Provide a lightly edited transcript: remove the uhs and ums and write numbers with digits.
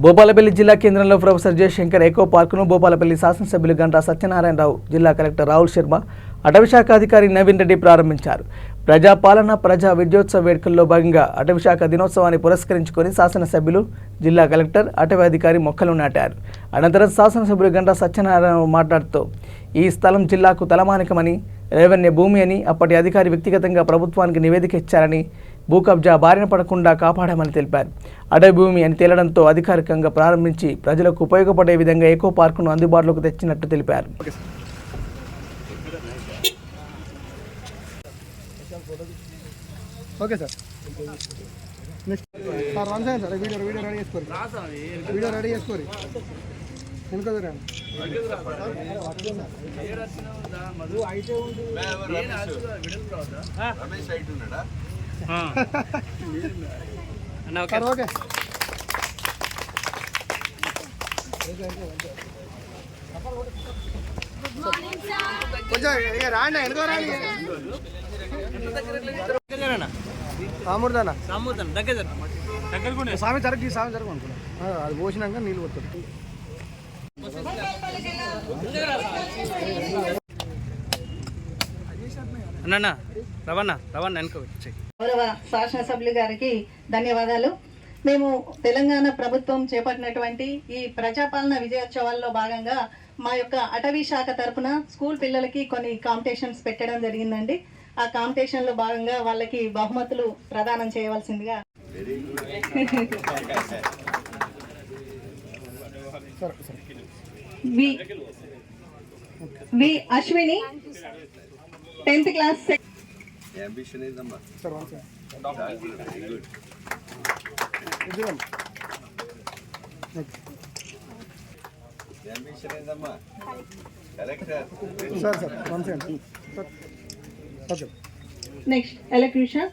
భూపాలపల్లి జిల్లా కేంద్రంలో professor Jayashankar echo పార్కును Bhupalpally శాసనసభ్యులు గంటా సత్యనారాయణరావు, జిల్లా కలెక్టర్ రాహుల్ శర్మ, అటవీశాఖ అధికారి నవీన్ రెడ్డి ప్రారంభించారు. ప్రజాపాలన ప్రజా విద్యోత్సవ వేడుకల్లో భాగంగా అటవీశాఖ దినోత్సవాన్ని పురస్కరించుకొని శాసనసభ్యులు, జిల్లా కలెక్టర్, అటవీ అధికారి మొక్కలు నాటారు. అనంతరం శాసనసభ్యులు గంటా సత్యనారాయణరావు మాట్లాడుతూ ఈ స్థలం జిల్లాకు తలమానికమని, రెవెన్యూ భూమి అని, అప్పటి అధికారి వ్యక్తిగతంగా ప్రభుత్వానికి నివేదిక ఇచ్చారని, భూ కబ్జా బారిన పడకుండా కాపాడామని తెలిపారు. అడవి భూమి అని తేలడంతో అధికారికంగా ప్రారంభించి ప్రజలకు ఉపయోగపడే విధంగా ఎకో పార్కును అందుబాటులోకి తెచ్చినట్టు తెలిపారు. Okay sir, next sir one second sir, video ready చేసుకోరు, వీడియో రెడీ చేసుకోరు. వెనుకదురా సార్, ఓకే కొంచెం రాండి, వెనుకో రాండి. స్వామి జరగ, స్వామి జరగ అనుకున్నా, అది పోసినాక నీళ్ళు కొడుతుంది. గౌరవ శాసనసభ్యులు గారికి ధన్యవాదాలు. మేము తెలంగాణ ప్రభుత్వం చేపట్టినటువంటి ఈ ప్రజాపాలన విజయోత్సవాల్లో భాగంగా మా యొక్క అటవీ శాఖ తరఫున స్కూల్ పిల్లలకి కొన్ని కాంపిటీషన్స్ పెట్టడం జరిగిందండి. ఆ కాంపిటీషన్ లో భాగంగా వాళ్ళకి బహుమతులు ప్రదానం చేయవలసిందిగా V Ashwini 10th class. Next electrician